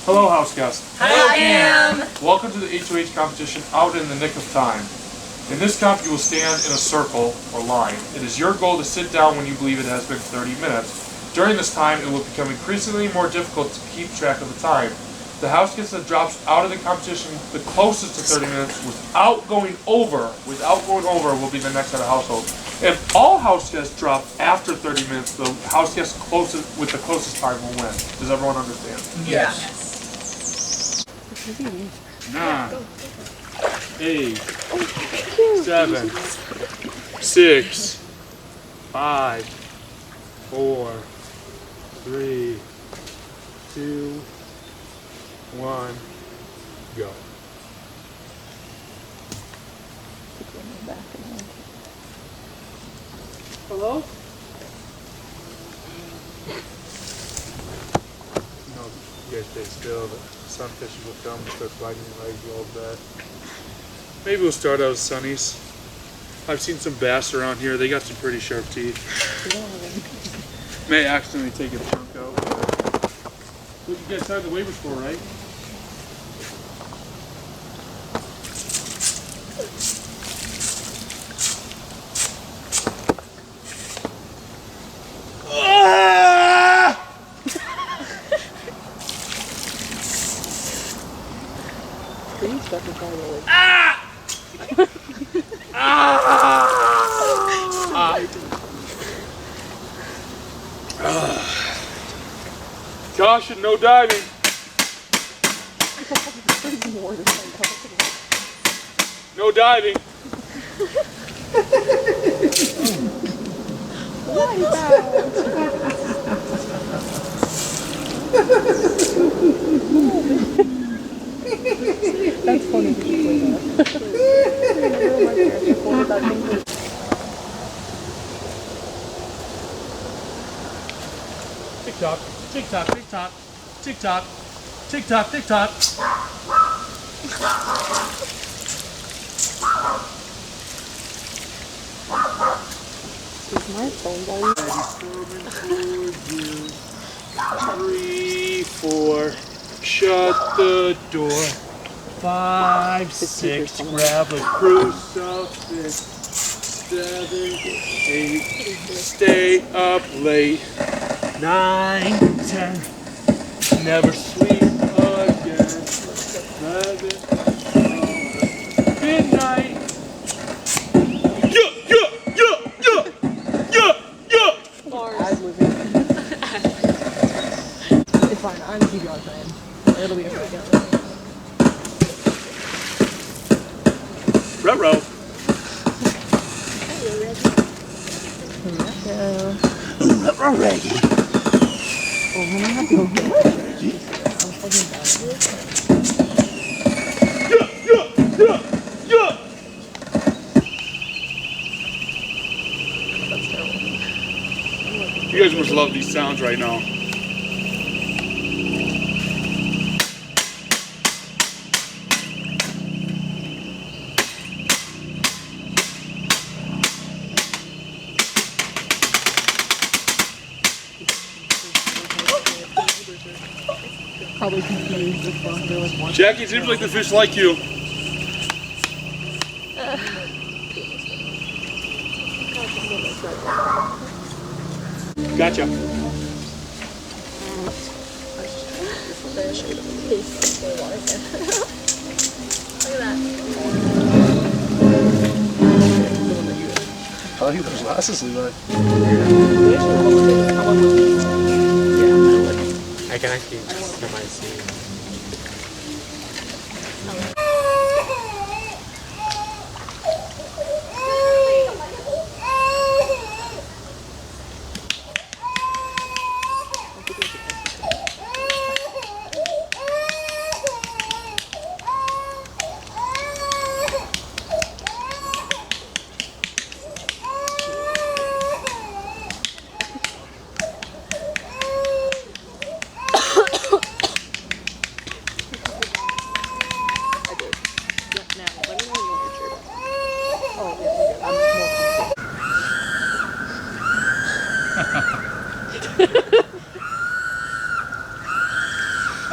Hello, house guests. Hello, Cam. Welcome to the HOH competition out in the nick of time. In this comp, you will stand in a circle or line. It is your goal to sit down when you believe it has been 30 minutes. During this time, it will become increasingly more difficult to keep track of the time. The house guest that drops out of the competition the closest to 30 minutes without going over will be the next head of household. If all house guests drop after 30 minutes, the house guest closest with the closest time will win. Does everyone understand? Yes. 9, 8, 7, 6, 5, 4, 3, 2, 1, go. Hello? No, you guys stay still. The sunfishes will come and start flagging your legs a little bit. Maybe we'll start out with sunnies. I've seen some bass around here. They got some pretty sharp teeth. May accidentally take a chunk out. Look, you guys signed the waivers for, right? Caution, no diving. No diving. That's funny. Tik Tok, Tik Tok, Tik Tok, Tik Tok, Tik Tok, Tik Tok. Is my phone going? 3, 4, shut the door. 5, 6, grab a crucifix. 7, 8, stay up late. 9, 10, never sleep again. 11, 12, midnight. It's fine, I'm keep you on time. It'll be a break out. Ruh-roh. Ruh-roh. Ready. Oh, I'm gonna have to go get it. I'm fucking bad. That's terrible. You guys must love these sounds right now. Probably confused with one. They're like one. Jackie, it seems like the fish like you. Gotcha. Look at that. I like those glasses, Levi. I can actually semi-see.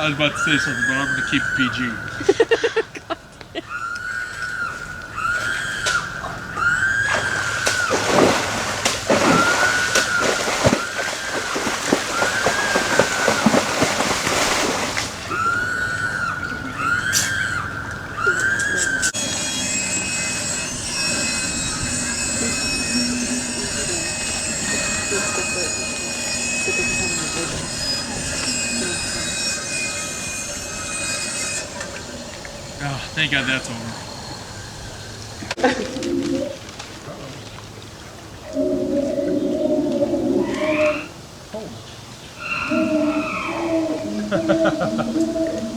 I was about to say something, but I'm going to keep it PG. Oh, thank God that's over.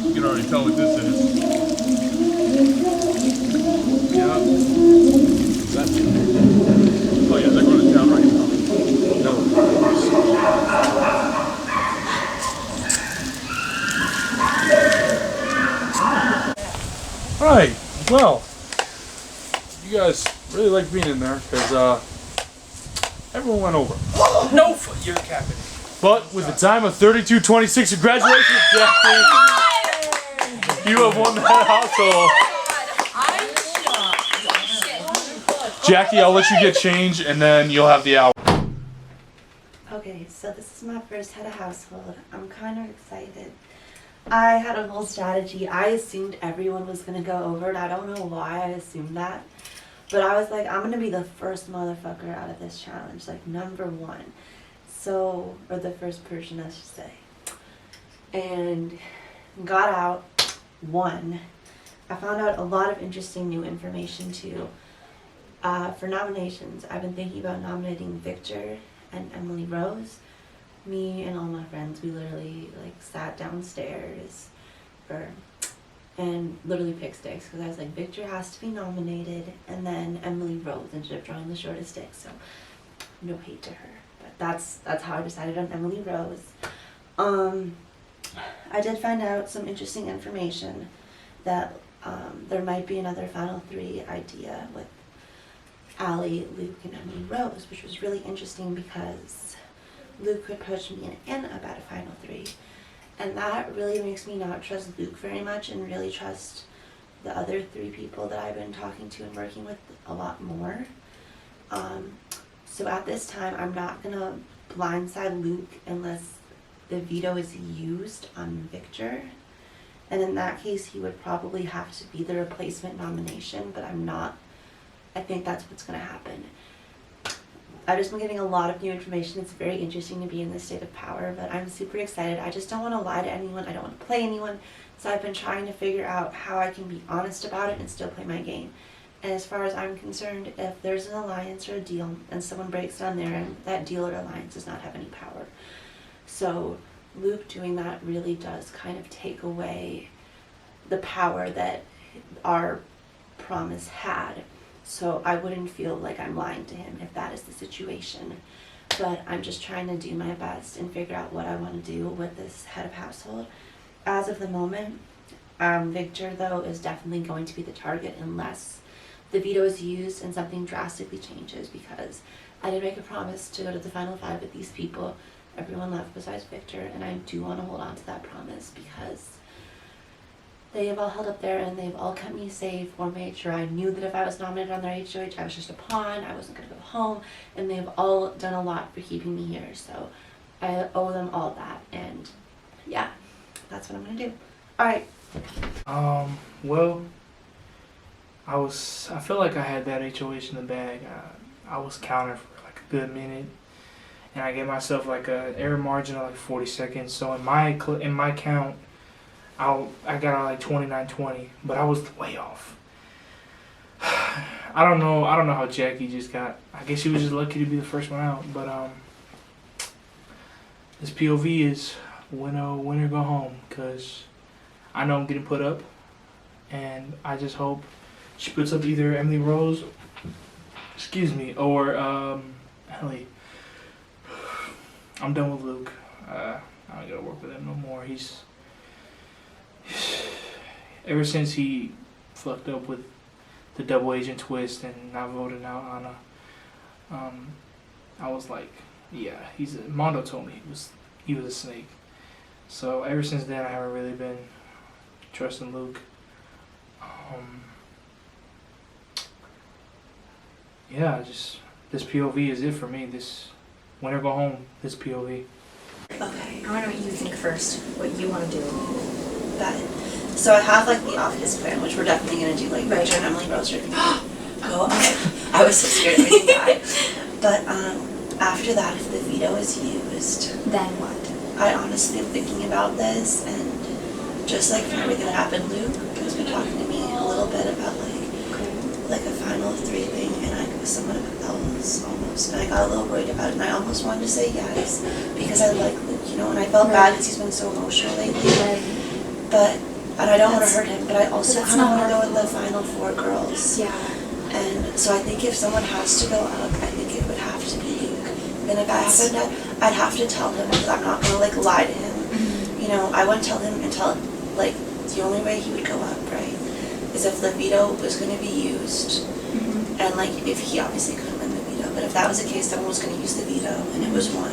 You can already tell what this is. Yeah. Oh yeah, they're going to town right now. Alright, well, you guys really like being in there because everyone went over. No, you're capping. But with a time of 32:26, congratulations, Jackie! You have won that household. Jackie, I'll let you get change and then you'll have the hour. Okay, so this is my first head of household. I'm kind of excited. I had a whole strategy. I assumed everyone was going to go over it. I don't know why I assumed that. But I was like, I'm going to be the first motherfucker out of this challenge. Like, #1. So, or the first person, I should say. And got out, won. I found out a lot of interesting new information too. For nominations, I've been thinking about nominating Victor and Emily Rose. Me and all my friends, we literally like sat downstairs and literally picked sticks because I was like, Victor has to be nominated, and then Emily Rose ended up drawing the shortest stick, so no hate to her. But that's how I decided on Emily Rose. I did find out some interesting information that there might be another Final 3 idea with Allie, Luke, and Emily Rose, which was really interesting because Luke could push me in about a Final 3. And that really makes me not trust Luke very much and really trust the other 3 people that I've been talking to and working with a lot more. So at this time, I'm not going to blindside Luke unless the veto is used on Victor. And in that case, he would probably have to be the replacement nomination, but I think that's what's going to happen. I've just been getting a lot of new information. It's very interesting to be in this state of power, but I'm super excited. I just don't want to lie to anyone. I don't want to play anyone. So I've been trying to figure out how I can be honest about it and still play my game. And as far as I'm concerned, if there's an alliance or a deal and someone breaks down there, and that deal or alliance does not have any power. So Luke doing that really does kind of take away the power that our promise had. So I wouldn't feel like I'm lying to him if that is the situation. But I'm just trying to do my best and figure out what I want to do with this head of household. As of the moment, Victor, though, is definitely going to be the target unless the veto is used and something drastically changes, because I did make a promise to go to the Final 5 with these people. Everyone left besides Victor, and I do want to hold on to that promise because they have all held up there and they've all kept me safe or made sure I knew that if I was nominated on their HOH, I was just a pawn, I wasn't going to go home, and they've all done a lot for keeping me here. So I owe them all that, and yeah, that's what I'm going to do. Alright. Well, I feel like I had that HOH in the bag. I was counting for like a good minute, and I gave myself like a error margin of like 40 seconds. So in my count, I got out like 29:20, but I was way off. I don't know how Jackie just got. I guess she was just lucky to be the first one out. But this POV is win or go home, because I know I'm getting put up, and I just hope she puts up either Emily Rose, or Ellie. I'm done with Luke. I don't gotta work with him no more. He's ever since he fucked up with the double agent twist and not voting out Anna, I was like, yeah, Mondo told me he was a snake. So ever since then, I haven't really been trusting Luke. Yeah, just this POV is it for me. This win or go home. This POV. Okay, I want to know what you think first. What you want to do. Got it. So I have like the obvious plan, which we're definitely gonna do, like Right. Victor and Emily Rose are gonna go. I was so scared everything died. But after that, if the veto is used, Then what? I honestly am thinking about this, and just like from everything that happened, Luke has been talking to me a little bit about like a final 3 thing, and I was somewhat that was almost, and I got a little worried about it, and I almost wanted to say yes because I like Luke, you know, and I felt bad because he's been so emotional lately. Right. But and I don't want to hurt him, but I also That's kind of not want to go hard. with the final 4 girls. Yeah. And so I think if someone has to go up, I think it would have to be Luke. And if I happened to, I'd have to tell him because I'm not gonna like lie to him. Mm-hmm. You know, I wouldn't tell him until like the only way he would go up, right, is if the veto was gonna be used, Mm-hmm. and like if he obviously couldn't win the veto. But if that was the case, someone was gonna use the veto and it was won.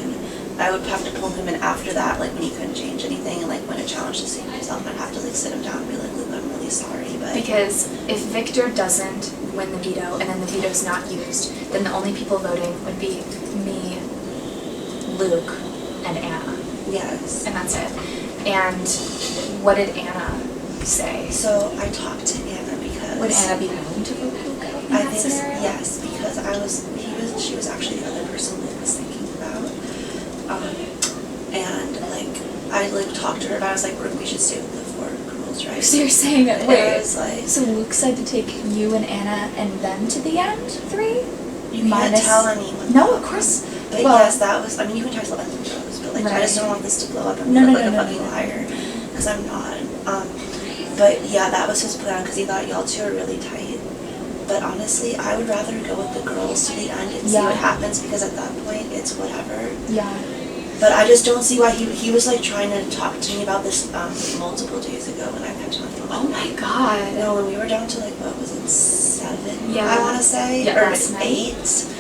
I would have to pull him in after that, like when he couldn't change anything and like when a challenge to save himself, I'd have to like sit him down and be like, Luke, I'm really sorry, but Because if Victor doesn't win the veto and then the veto's not used, then the only people voting would be me, Luke, and Anna. yes. And that's it. And what did Anna say? So I talked to Anna because Would Anna be willing to vote Luke in I that think scenario? yes, because she was actually the other person Luke was thinking about. And like I like talked to her about it, I was like, we should stay with the 4 girls, right? So you're saying, And I wait, was like, so Luke said to take you and Anna and them to the end 3? you can't minus- tell anyone. No, of course. But well- yes, that was, I mean, you can talk about the girls, but like, I just Right. don't want this to blow up and No, look no, like no, a no, fucking no. liar, because I'm not. But yeah, that was his plan, because he thought y'all 2 are really tight. But honestly, I would rather go with the girls to the end and see Yeah. what happens, because at that point, it's whatever. Yeah. But I just don't see why he was like trying to talk to me about this multiple days ago, and I kept telling him. Oh my god. No, when we were down to like, what was it, 7? Yeah. I want to say, Yeah, or last night. 8.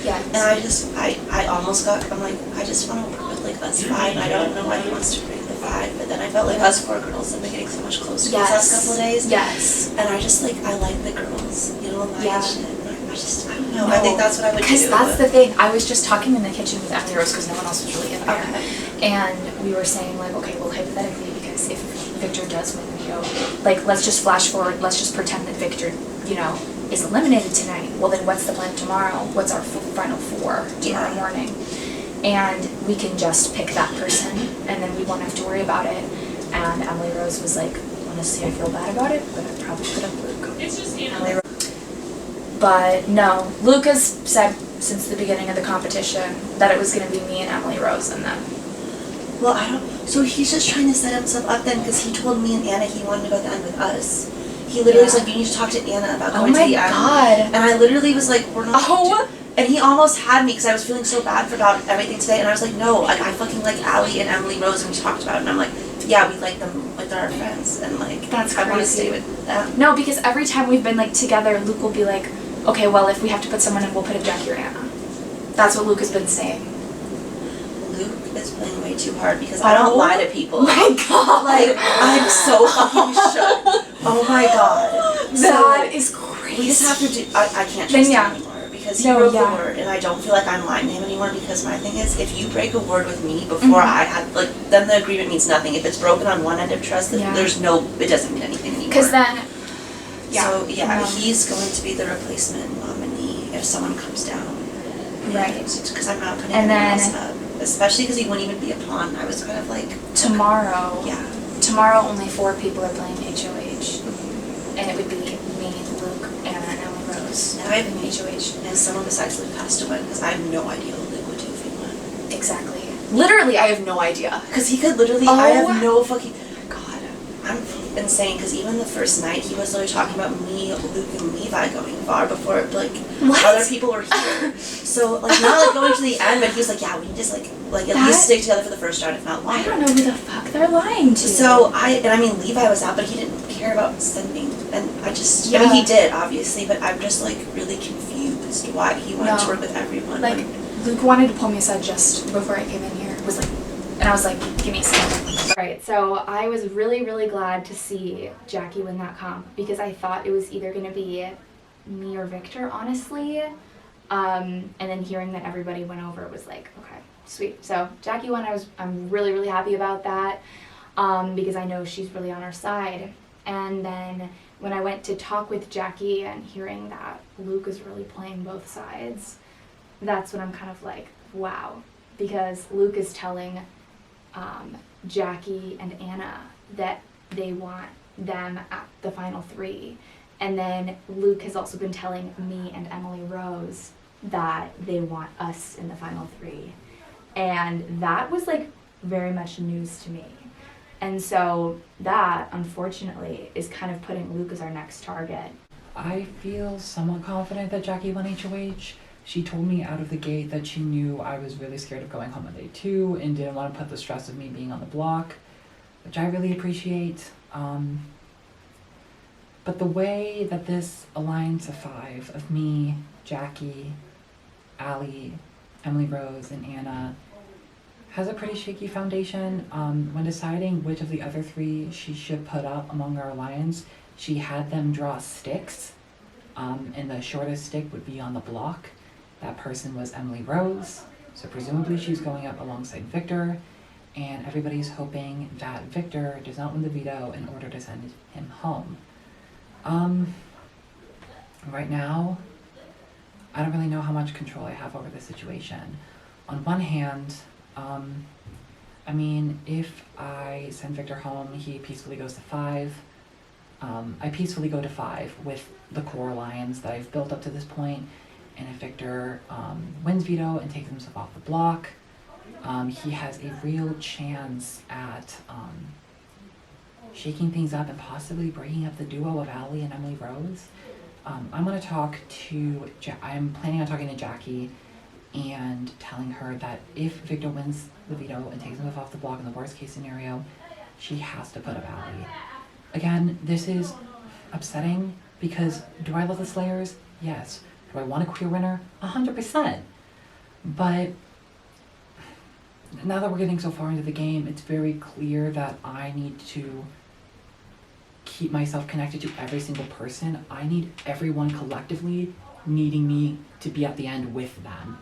Yes. And I almost got, I'm like, I just want to work with like us 5, and I don't know why he wants to bring the 5, but then I felt like us 4 girls have been getting so much closer these last couple of days. Yes. And I just like, I like the girls, you know, like Yeah. shit. And I don't know, I think that's what I would do. Because that's the thing. I was just talking in the kitchen with Emily Rose because no one else was really in there. Okay. And we were saying like, okay, well hypothetically, because if Victor does win the veto, like let's just flash forward, let's just pretend that Victor, you know, is eliminated tonight. Well then what's the plan tomorrow? What's our final 4 tomorrow Yeah. morning? And we can just pick that person and then we won't have to worry about it. And Emily Rose was like, honestly, I feel bad about it, but I probably could have Luke. It's just Emily Rose. But no, Luke has said since the beginning of the competition that it was going to be me and Emily Rose and them. Well, I don't, so he's just trying to set himself up then, because he told me and Anna he wanted to go to the end with us. He literally was Yeah. like, you need to talk to Anna about Oh going to my the end. god. And I literally was like, we're not. Oh. And he almost had me because I was feeling so bad for about everything today. And I was like, no, like I fucking like Allie and Emily Rose, and we talked about it. And I'm like, yeah, we like them, like they're our friends, and like That's I want to crazy. stay with them. No, because every time we've been like together, Luke will be like, okay, well if we have to put someone in, we'll put a Jackie or Anna. That's what Luke has been saying. Luke is playing way too hard because I don't lie to people. My god. Like I'm so fucking shook. Oh my god. That So, is crazy. we just have to do. I can't Then trust yeah. him anymore because he No, broke yeah. the word, and I don't feel like I'm lying to him anymore. Because my thing is, if you break a word with me before Mhm. I had like, then the agreement means nothing. If it's broken on one end of trust, then Yeah. there's no. It doesn't mean anything anymore. Because then, yeah. So yeah, no. he's going to be the replacement nominee if someone comes down. Right. Because I'm not putting And anyone then- else up. Especially because he wouldn't even be a pawn. I was kind of like. Tomorrow, Yeah. tomorrow only 4 people are playing HOH. And it would be me, Luke, Anna, and Emily Rose. And I have in HOH. And someone besides Luke has to win because I have no idea what Luke would do if he won. Exactly. Literally, I have no idea. Because he could literally, Oh. I have no fucking, God, I'm insane because even the first night he was literally talking about me, Luke, and Levi going far before like What? other people were here. So like not like going to the end, but he was like, yeah, we can just like at That- least stick together for the first round, if not I longer. don't know who the fuck they're lying to. So I mean Levi was out, but he didn't care about sending, and I just, I mean Yeah. he did obviously, but I'm just like really confused why he wanted to No. work with everyone. Like, when- Luke wanted to pull me aside just before I came in here. Was like, And I was like, give me a second. Right, so I was really, really glad to see Jackie win that comp because I thought it was either gonna be me or Victor, honestly. And then hearing that everybody went over was like, okay, sweet. So Jackie won. I'm really, really happy about that because I know she's really on our side. And then when I went to talk with Jackie and hearing that Luke is really playing both sides, that's when I'm kind of like, wow, because Luke is telling Jackie and Anna that they want them at the final 3. And then Luke has also been telling me and Emily Rose that they want us in the final 3. And that was like very much news to me. And so that, unfortunately, is kind of putting Luke as our next target. I feel somewhat confident that Jackie won HOH. She told me out of the gate that she knew I was really scared of going home on day 2 and didn't want to put the stress of me being on the block, which I really appreciate. But the way that this alliance of 5 of me, Jackie, Allie, Emily Rose, and Anna has a pretty shaky foundation. When deciding which of the other 3 she should put up among our alliance, she had them draw sticks, and the shortest stick would be on the block. That person was Emily Rose, so presumably she's going up alongside Victor, and everybody's hoping that Victor does not win the veto in order to send him home. Right now, I don't really know how much control I have over the situation. On one hand, I mean, if I send Victor home, he peacefully goes to 5. I peacefully go to 5 with the core alliance that I've built up to this point. And if Victor wins veto and takes himself off the block, he has a real chance at shaking things up and possibly breaking up the duo of Allie and Emily Rose. I'm planning on talking to Jackie and telling her that if Victor wins the veto and takes himself off the block in the worst case scenario, she has to put up Allie. Again, this is upsetting because do I love the Slayers? Yes. Do I want a queer winner? 100%. But now that we're getting so far into the game, it's very clear that I need to keep myself connected to every single person. I need everyone collectively needing me to be at the end with them.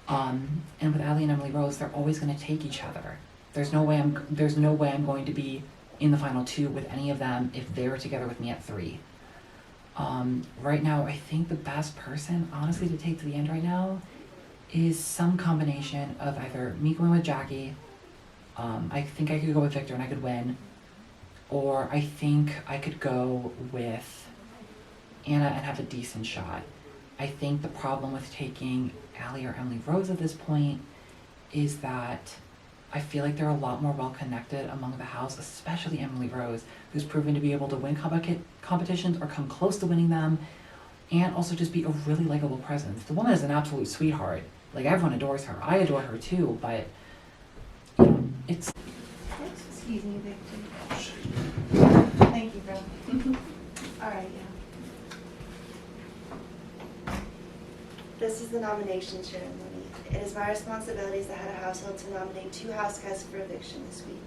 And with Allie and Emily Rose, they're always going to take each other. There's no way I'm going to be in the final 2 with any of them if they're together with me at 3. Right now, I think the best person, honestly, to take to the end right now is some combination of either me going with Jackie, I think I could go with Victor and I could win, or I think I could go with Anna and have a decent shot. I think the problem with taking Allie or Emily Rose at this point is that I feel like they're a lot more well-connected among the house, especially Emily Rose, who's proven to be able to win competitions or come close to winning them, and also just be a really likable presence. The woman is an absolute sweetheart. Like, everyone adores her. I adore her too, but, you know, it's... Excuse me, Victor. Thank you, bro. Alright, yeah. This is the nomination ceremony. It is my responsibility as the head of household to nominate 2 house guests for eviction this week.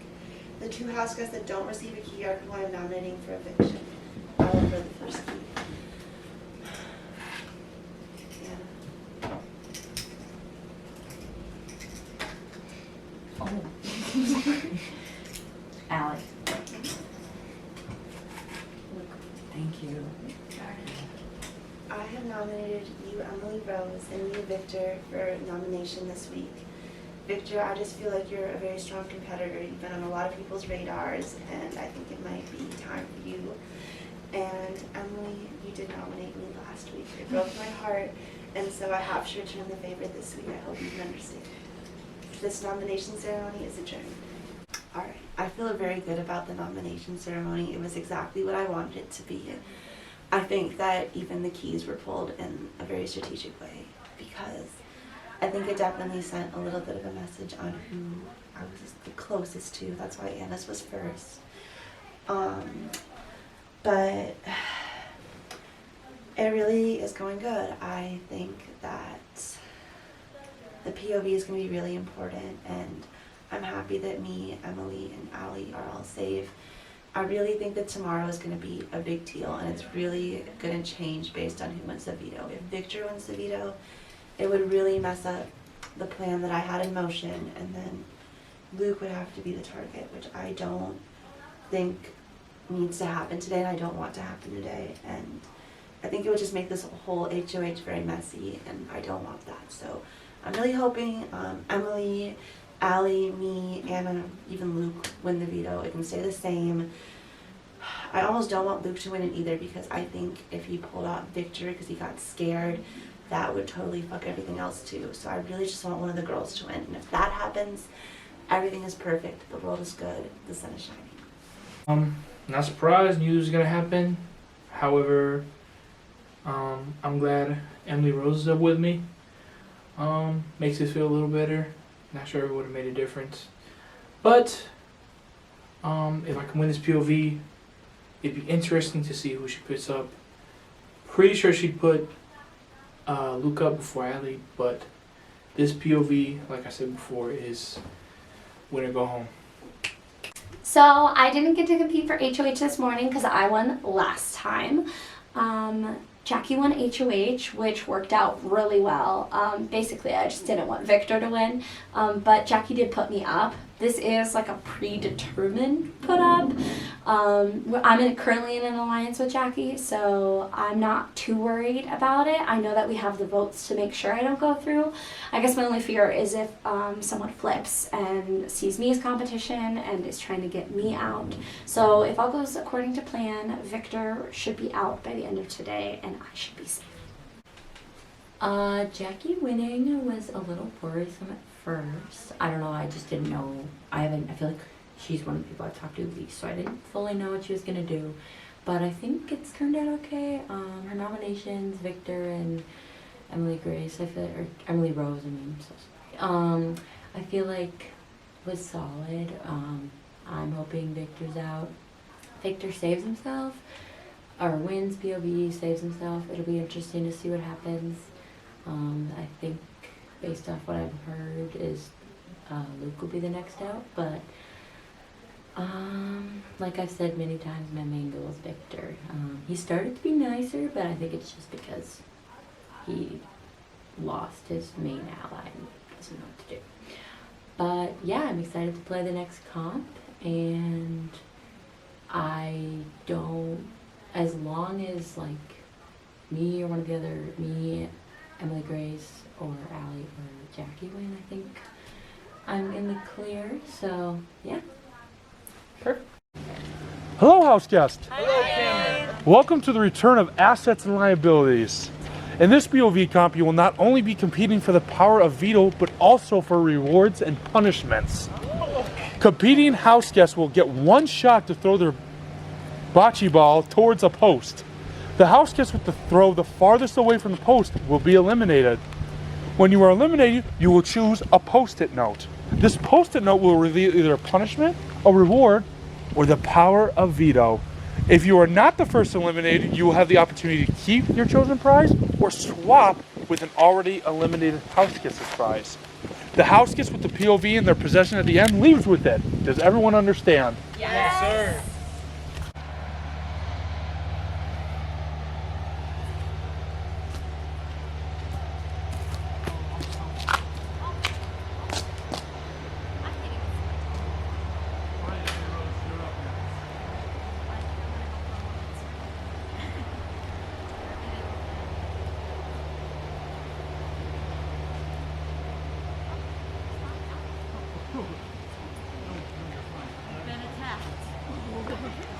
The 2 house guests that don't receive a key are who I am nominating for eviction. I will for the first key. Yeah. Oh. Allie. Thank you. I have nominated you, Emily Rose, and you, Victor, for nomination this week. Victor, I just feel like you're a very strong competitor. You've been on a lot of people's radars, and I think it might be time for you. And Emily, you did nominate me last week. It broke my heart, and so I have to return the favor this week. I hope you can understand. This nomination ceremony is adjourned. All right, I feel very good about the nomination ceremony. It was exactly what I wanted it to be. I think that even the keys were pulled in a very strategic way because I think it definitely sent a little bit of a message on who I was the closest to. That's why Anna's was first. But it really is going good. I think that the POV is going to be really important, and I'm happy that me, Emily, and Allie are all safe. I really think that tomorrow is going to be a big deal, and it's really going to change based on who wins the veto. If Victor wins the veto, it would really mess up the plan that I had in motion, and then Luke would have to be the target, which I don't think needs to happen today, and I don't want to happen today. And I think it would just make this whole HOH very messy, and I don't want that. So I'm really hoping Emily, Allie, me, and even Luke win the veto. It can stay the same. I almost don't want Luke to win it either, because I think if he pulled out Victor because he got scared, that would totally fuck everything else too. So I really just want one of the girls to win. And if that happens, everything is perfect. The world is good. The sun is shining. Not surprised. Knew this was gonna happen. However, I'm glad Emily Rose is up with me. Makes it feel a little better. Not sure it would have made a difference, but if I can win this POV, it'd be interesting to see who she puts up. Pretty sure she'd put Luke up before Allie, but this POV, like I said before, is win or go home. So I didn't get to compete for HOH this morning because I won last time. Jackie won HOH, which worked out really well. Basically, I just didn't want Victor to win, but Jackie did put me up. This is like a predetermined put up. I'm currently in an alliance with Jackie, so I'm not too worried about it. I know that we have the votes to make sure I don't go through. I guess my only fear is if someone flips and sees me as competition and is trying to get me out. So if all goes according to plan, Victor should be out by the end of today, and I should be safe. Jackie winning was a little worrisome at first. I don't know, I just didn't know. I feel like she's one of the people I've talked to the least, so I didn't fully know what she was gonna do. But I think it's turned out okay. Her nominations, Victor and Emily Grace, or Emily Rose, I mean, so sorry. I feel like was solid. I'm hoping Victor's out. Victor saves himself, or wins POV, saves himself. It'll be interesting to see what happens. I think based off what I've heard is Luke will be the next out, but like I've said many times, my main goal is Victor. He started to be nicer, but I think it's just because he lost his main ally and doesn't know what to do. But yeah, I'm excited to play the next comp, and as long as like me or one of the other, Emily Grace or Allie or Jackie win, I think I'm in the clear. So yeah. Perfect. Hello, house guest. Hello, Cameron. Welcome to the return of assets and liabilities. In this BOV comp, you will not only be competing for the power of veto, but also for rewards and punishments. Competing house guests will get one shot to throw their bocce ball towards a post. The house guest with the throw the farthest away from the post will be eliminated. When you are eliminated, you will choose a post-it note. This post-it note will reveal either a punishment, a reward, or the power of veto. If you are not the first eliminated, you will have the opportunity to keep your chosen prize or swap with an already eliminated house guest's prize. The house guest with the POV in their possession at the end leaves with it. Does everyone understand? Yes, sir.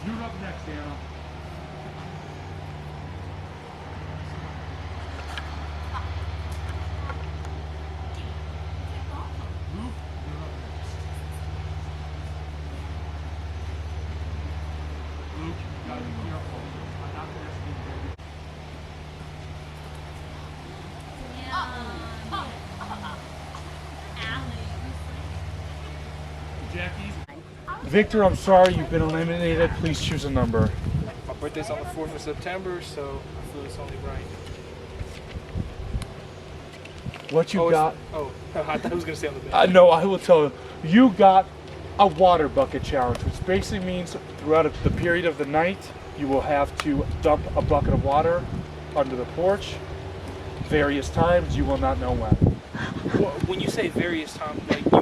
You're up next, Anna. Luke, you're up next. Luke, you gotta be careful. I'm not gonna ask you to do Jackie. Victor, I'm sorry, you've been eliminated. Please choose a number. My birthday's on the 4th of September, so I feel it's only right. What you got? I thought I was gonna stay on the bench. No, I will tell you. You got a water bucket challenge, which basically means throughout the period of the night, you will have to dump a bucket of water under the porch. Various times, you will not know when. When you say various times,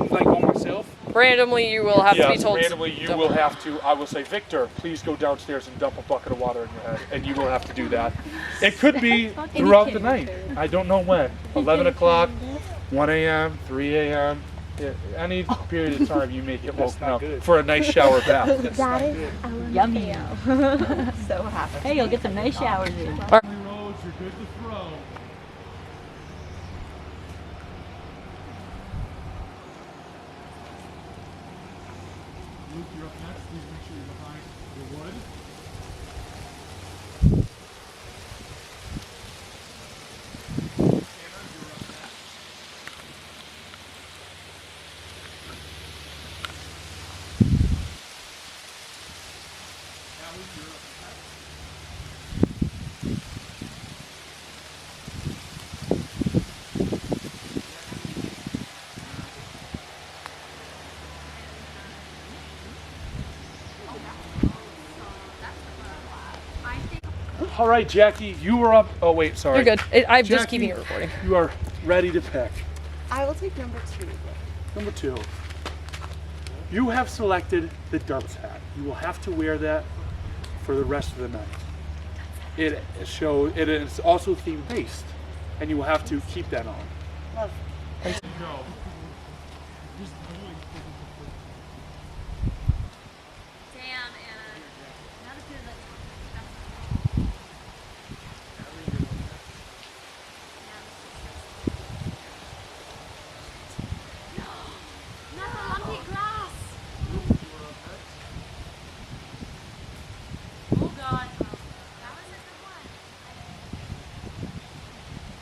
like on myself. Randomly, you will have to be told. Randomly, you will have to. I will say, Victor, please go downstairs and dump a bucket of water in your head, and you will have to do that. It could be throughout the night. I don't know when. 11 o'clock, 1 a.m., 3 a.m. Any period of time you may get woken up for a nice shower bath. That is yummy. So happy. Hey, you'll get some nice showers in. Roads, you're good to throw. Luke, you're up next. Please make sure you're behind the wood. Anna, you're up next. Allie, you're up next. All right, Jackie, you were up. Oh, wait, sorry. You're good. I'm just Jackie, keeping it recording. You are ready to pick. I will take number 2. Number 2. You have selected the darts hat. You will have to wear that for the rest of the night. It is also theme based, and you will have to keep that on. Love. Damn, Anna. Not a good Not the lumpy grass. Oh God. That was a good one.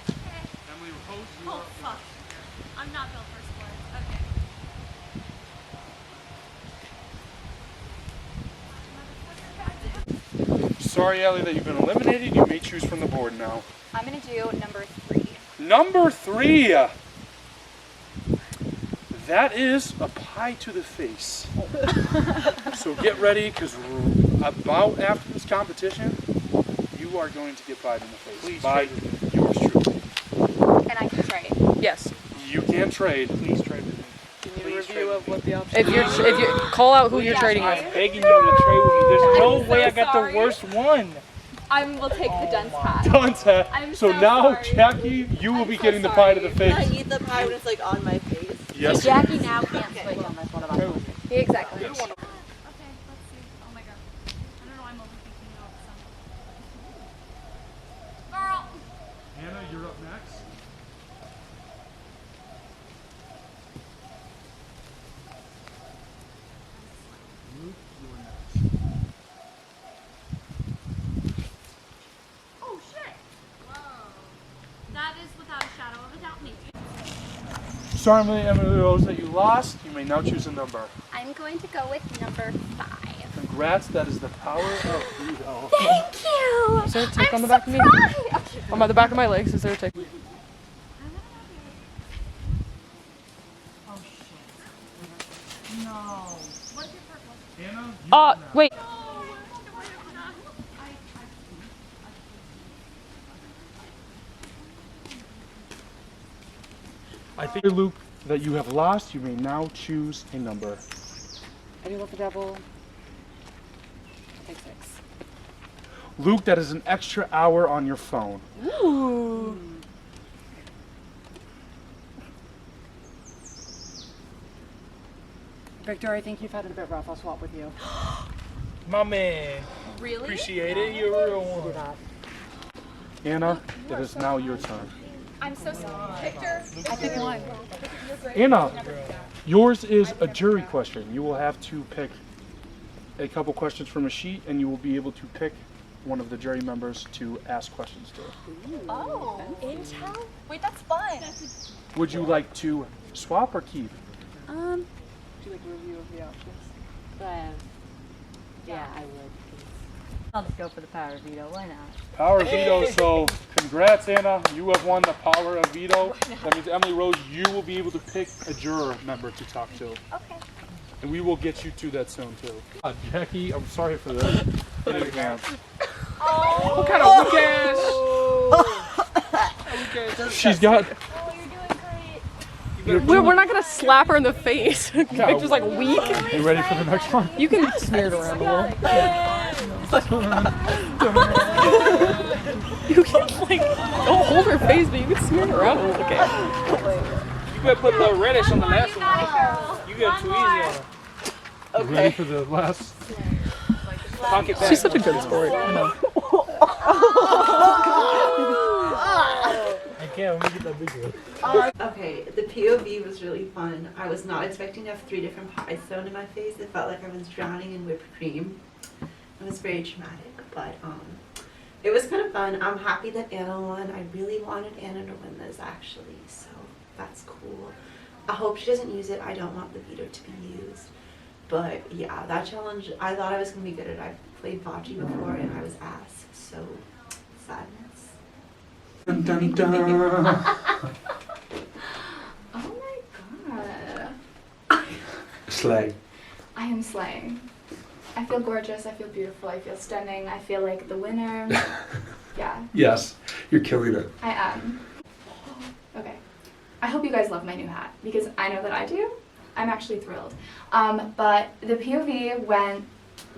Okay. Emily, host you Oh up fuck. I'm not built for sports. Okay. Sorry, Ellie, that you've been eliminated. You may choose from the board now. I'm going to do number 3. Number 3. That is a pie to the face. So get ready, because about after this competition, you are going to get pied in the face. Please by trade with yours truly. And I can trade. Yes. You can trade. Please trade with me. Can you review of what the options If you call out who you're trading I'm with. begging you to trade with me. There's no way I got sorry. the worst one. I will take the dunce hat. Dunce hat. I'm So so now, sorry. Jackie, you will be getting the pie to the face. I eat the pie when it's like on my face. Yes. Jackie now can't switch on this one about it. Exactly. Okay, let's see. Oh my God. I don't know. I'm overthinking it all of a sudden. Girl. Hannah, you're up next. Luke, you're next. Oh shit. Whoa. That is without a shadow of a doubt me. Sorry, Emily Rose, that you lost. You may now choose a number. I'm going to go with number 5. Congrats, that is the power of veto. Thank you. Is there a tick on the back of me? On the back of my legs, is there a tick? Hannah, Wait. I think, Luke, that you have lost. You may now choose a number. I do love the devil. Take 6. Luke, that is an extra hour on your phone. Ooh. Victor, I think you've had it a bit rough. I'll swap with you. My man. Really? Appreciate it. You're a real one. Anna, it is now your turn. I'm so sorry. Victor. I pick 1. Anna, yours is a jury question. You will have to pick a couple questions from a sheet, and you will be able to pick one of the jury members to ask questions to. Oh, intel? Wait, that's fun. Would you like to swap or keep? Do you like a review of the options? Yeah, I would. I'll just go for the power veto. Why not? Power veto, so congrats, Anna. You have won the power of veto. That means, Emily Rose, you will be able to pick a juror member to talk to. Okay. And we will get you to that soon, too. Jackie, I'm sorry for this in advance. Oh. What kind of weak ass? She's got... Oh, you're doing great. We're not gonna slap her in the face. Victor's like weak. Are you ready for the next one? You can smear it around a little. You can like don't hold her face, but you can smear it around a little. Okay. You better put a little reddish on the last one. You got too easy on her. You ready for the last? Pocket back. She's such a good sport. I know. I can't. Let me get that video. Okay, the POV was really fun. I was not expecting to have 3 different pies thrown in my face. It felt like I was drowning in whipped cream. It was very traumatic, but it was kind of fun. I'm happy that Anna won. I really wanted Anna to win this, actually, so that's cool. I hope she doesn't use it. I don't want the veto to be used. But yeah, that challenge, I thought I was going to be good at it. I've played bocce before and I was ass, so sadness. Dun, dun, dun. Oh my god. Slay. I am slaying. I feel gorgeous, I feel beautiful, I feel stunning, I feel like the winner. Yeah, Yes, you're killing it. I am. Okay. I hope you guys love my new hat because I know that I do. I'm actually thrilled. But the POV went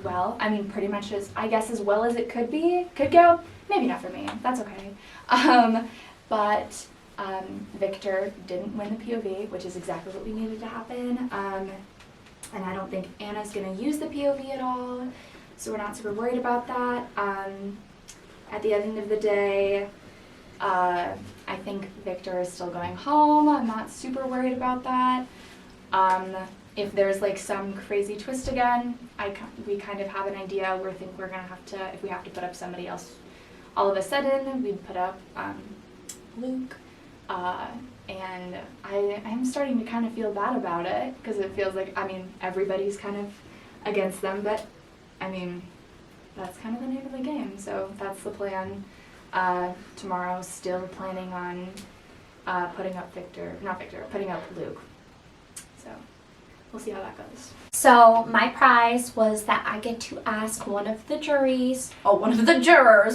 well. I mean, pretty much I guess as well as it could be. Could go. Maybe not for me. That's okay. But Victor didn't win the POV, which is exactly what we needed to happen. And I don't think Anna's going to use the POV at all. So we're not super worried about that. At the end of the day, I think Victor is still going home. I'm not super worried about that. If there's like some crazy twist again, we kind of have an idea. We think we're gonna have to, if we have to put up somebody else, all of a sudden we'd put up Luke. And I'm starting to kind of feel bad about it because it feels like, I mean, everybody's kind of against them, but I mean, that's kind of the name of the game. So that's the plan. Tomorrow, still planning on putting up putting up Luke. So we'll see how that goes. So my prize was that I get to ask one of the jurors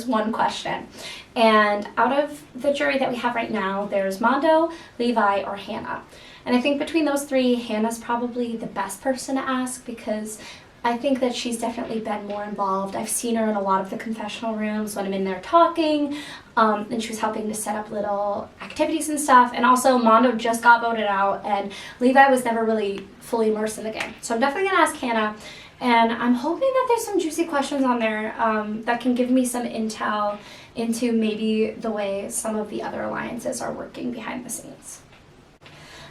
one question. And out of the jury that we have right now, there's Mondo, Levi, or Hannah. And I think between those 3, Hannah's probably the best person to ask because I think that she's definitely been more involved. I've seen her in a lot of the confessional rooms when I'm in there talking, and she was helping to set up little activities and stuff. And also, Mondo just got voted out, and Levi was never really fully immersed in the game. So I'm definitely going to ask Hannah, and I'm hoping that there's some juicy questions on there that can give me some intel into maybe the way some of the other alliances are working behind the scenes.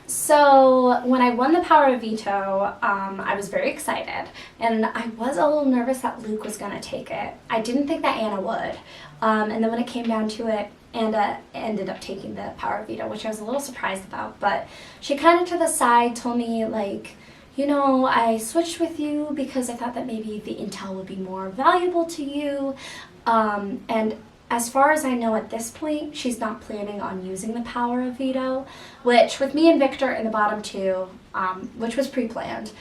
So when I won the power of veto, I was very excited, and I was a little nervous that Luke was going to take it. I didn't think that Anna would, and then when it came down to it, Anna ended up taking the power of veto, which I was a little surprised about, but she kind of to the side told me, like, you know, I switched with you because I thought that maybe the intel would be more valuable to you, and as far as I know at this point, she's not planning on using the power of veto, which with me and Victor in the bottom 2, which was pre-planned,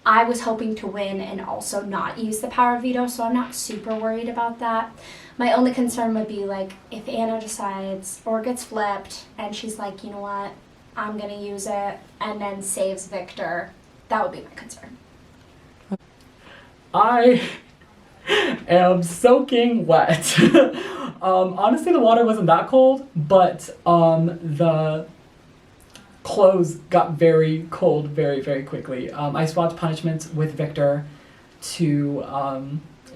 I was hoping to win and also not use the power of veto, so I'm not super worried about that. My only concern would be like if Anna decides or gets flipped and she's like, you know what, I'm gonna use it and then saves Victor, that would be my concern. I am soaking wet. Honestly, the water wasn't that cold, but the clothes got very cold very, very quickly. I swapped punishments with Victor to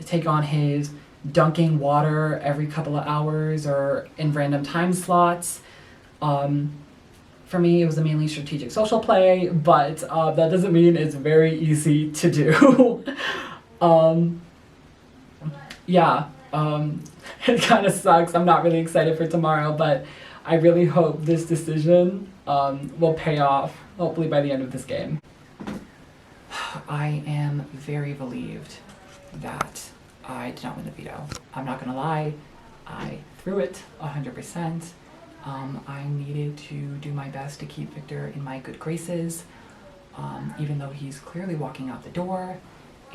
take on his dunking water every couple of hours or in random time slots. For me, it was a mainly strategic social play, but that doesn't mean it's very easy to do. It kind of sucks. I'm not really excited for tomorrow, but I really hope this decision will pay off, hopefully by the end of this game. I am very relieved that I did not win the veto. I'm not gonna lie, I threw it 100%. I needed to do my best to keep Victor in my good graces, even though he's clearly walking out the door,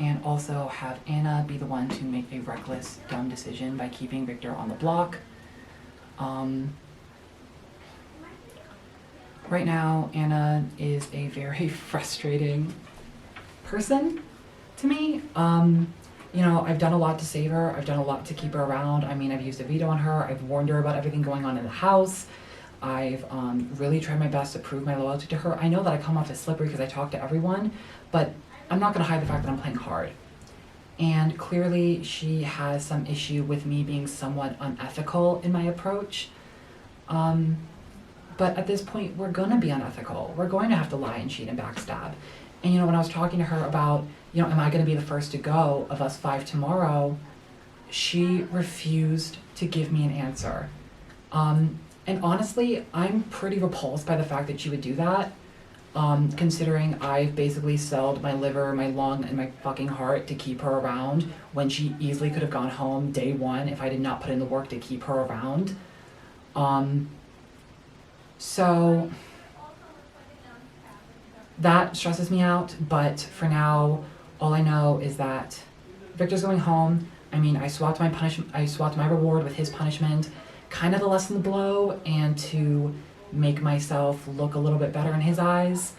and also have Anna be the one to make a reckless, dumb decision by keeping Victor on the block. Right now, Anna is a very frustrating person to me. You know, I've done a lot to save her. I've done a lot to keep her around. I mean, I've used a veto on her. I've warned her about everything going on in the house. I've really tried my best to prove my loyalty to her. I know that I come off as slippery because I talk to everyone, but I'm not gonna hide the fact that I'm playing hard. And clearly she has some issue with me being somewhat unethical in my approach. But at this point, we're gonna be unethical. We're going to have to lie and cheat and backstab. And you know, when I was talking to her about, you know, am I gonna be the first to go of us 5 tomorrow, she refused to give me an answer. And honestly, I'm pretty repulsed by the fact that she would do that, considering I've basically sold my liver, my lung, and my fucking heart to keep her around when she easily could have gone home day one if I did not put in the work to keep her around. So that stresses me out, but for now, all I know is that Victor's going home. I mean, I swapped my reward with his punishment, kind of to lessen the blow and to make myself look a little bit better in his eyes.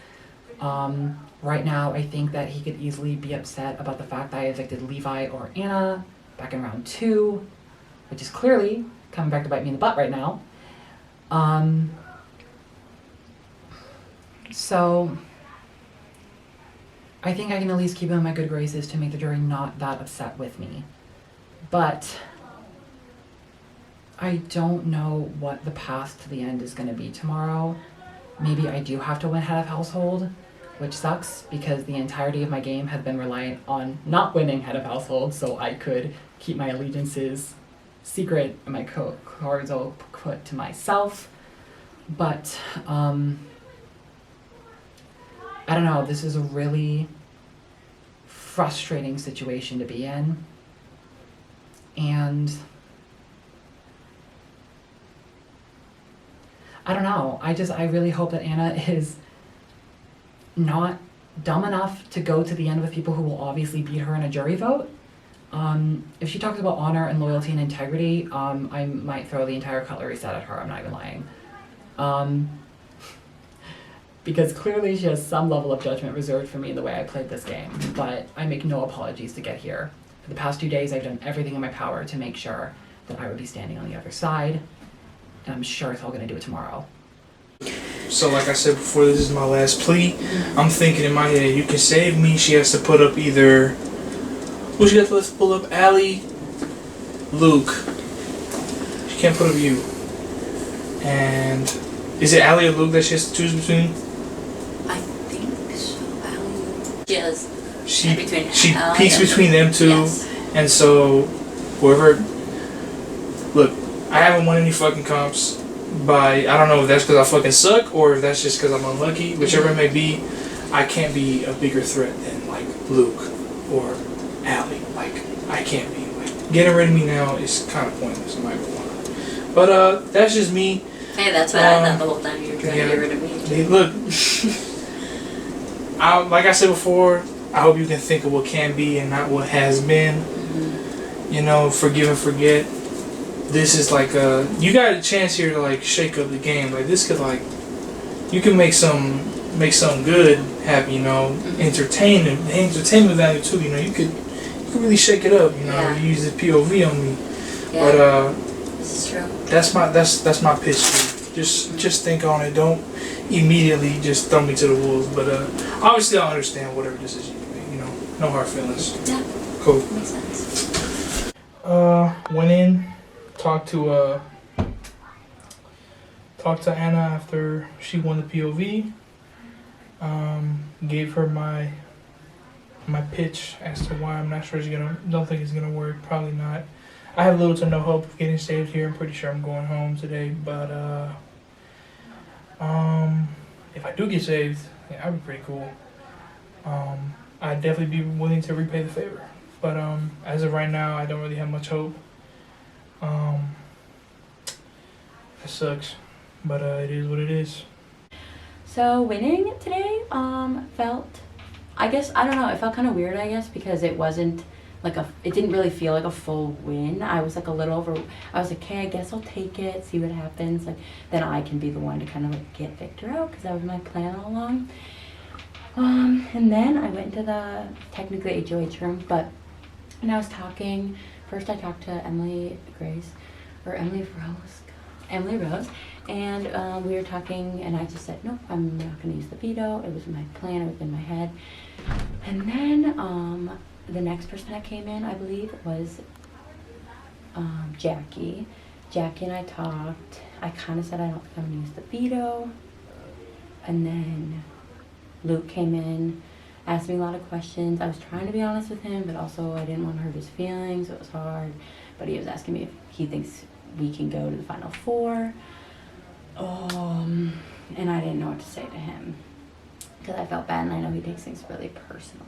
Right now, I think that he could easily be upset about the fact that I evicted Levi or Anna back in round 2, which is clearly coming back to bite me in the butt right now. So I think I can at least keep him in my good graces to make the jury not that upset with me. But I don't know what the path to the end is going to be tomorrow. Maybe I do have to win head of household, which sucks because the entirety of my game has been reliant on not winning head of household so I could keep my allegiances secret and my cards all put to myself. But I don't know, this is a really frustrating situation to be in. And I don't know, I really hope that Anna is not dumb enough to go to the end with people who will obviously beat her in a jury vote. If she talks about honor and loyalty and integrity, I might throw the entire cutlery set at her, I'm not even lying. Because clearly she has some level of judgment reserved for me in the way I played this game, but I make no apologies to get here. For the past 2 days, I've done everything in my power to make sure that I would be standing on the other side, and I'm sure it's all gonna do it tomorrow. So like I said before, this is my last plea. I'm thinking in my head, you can save me. She has to put up either, who she got to pull up? Allie, Luke. She can't put up you. And is it Allie or Luke that she has to choose between? I think so. Allie. Yes. She Allie peeks between them two, yes. And so whoever. Look, I haven't won any fucking comps. I don't know if that's because I fucking suck or if that's just because I'm unlucky. Whichever it may be, I can't be a bigger threat than like Luke or Allie. Like I can't be. Like getting rid of me now is kind of pointless. I'm not gonna lie. But that's just me. Hey, that's what I thought the whole time you were trying to get rid of me. Hey, look, like I said before, I hope you can think of what can be and not what has been. Mm-hmm. You know, forgive and forget. This is like you got a chance here to like shake up the game. Like this could like, you can make some good happen. You know, entertainment value too. You know, you could really shake it up. You know, Yeah. use the POV on me. Yeah. But this is true. that's my pitch to you. Just think on it. Don't immediately just throw me to the wolves. But obviously I understand whatever decision you make. You know, no hard feelings. Yeah. Cool. Makes sense. Went in, talked to Anna after she won the POV. Gave her my pitch as to why I'm not sure don't think it's gonna work. Probably not. I have little to no hope of getting saved here. I'm pretty sure I'm going home today, but if I do get saved, yeah, that'd be pretty cool. I'd definitely be willing to repay the favor. But as of right now, I don't really have much hope. That sucks, but it is what it is. So winning today felt, I guess, I don't know, it felt kind of weird, I guess, because it wasn't like it didn't really feel like a full win. I was like a little I was like, okay, I guess I'll take it, see what happens. Like, then I can be the one to kind of like get Victor out, because that was my plan all along. And then I went into the technically HOH room, and I was talking. First, I talked to Emily Rose, and we were talking, and I just said, nope, I'm not going to use the veto. It was my plan, it was in my head. And then the next person that came in, I believe, was Jackie. Jackie and I talked. I kind of said I don't think I'm going to use the veto. And then Luke came in, asked me a lot of questions. I was trying to be honest with him, but also I didn't want to hurt his feelings, so it was hard. But he was asking me if he thinks we can go to the Final Four. And I didn't know what to say to him, because I felt bad, and I know he takes things really personally.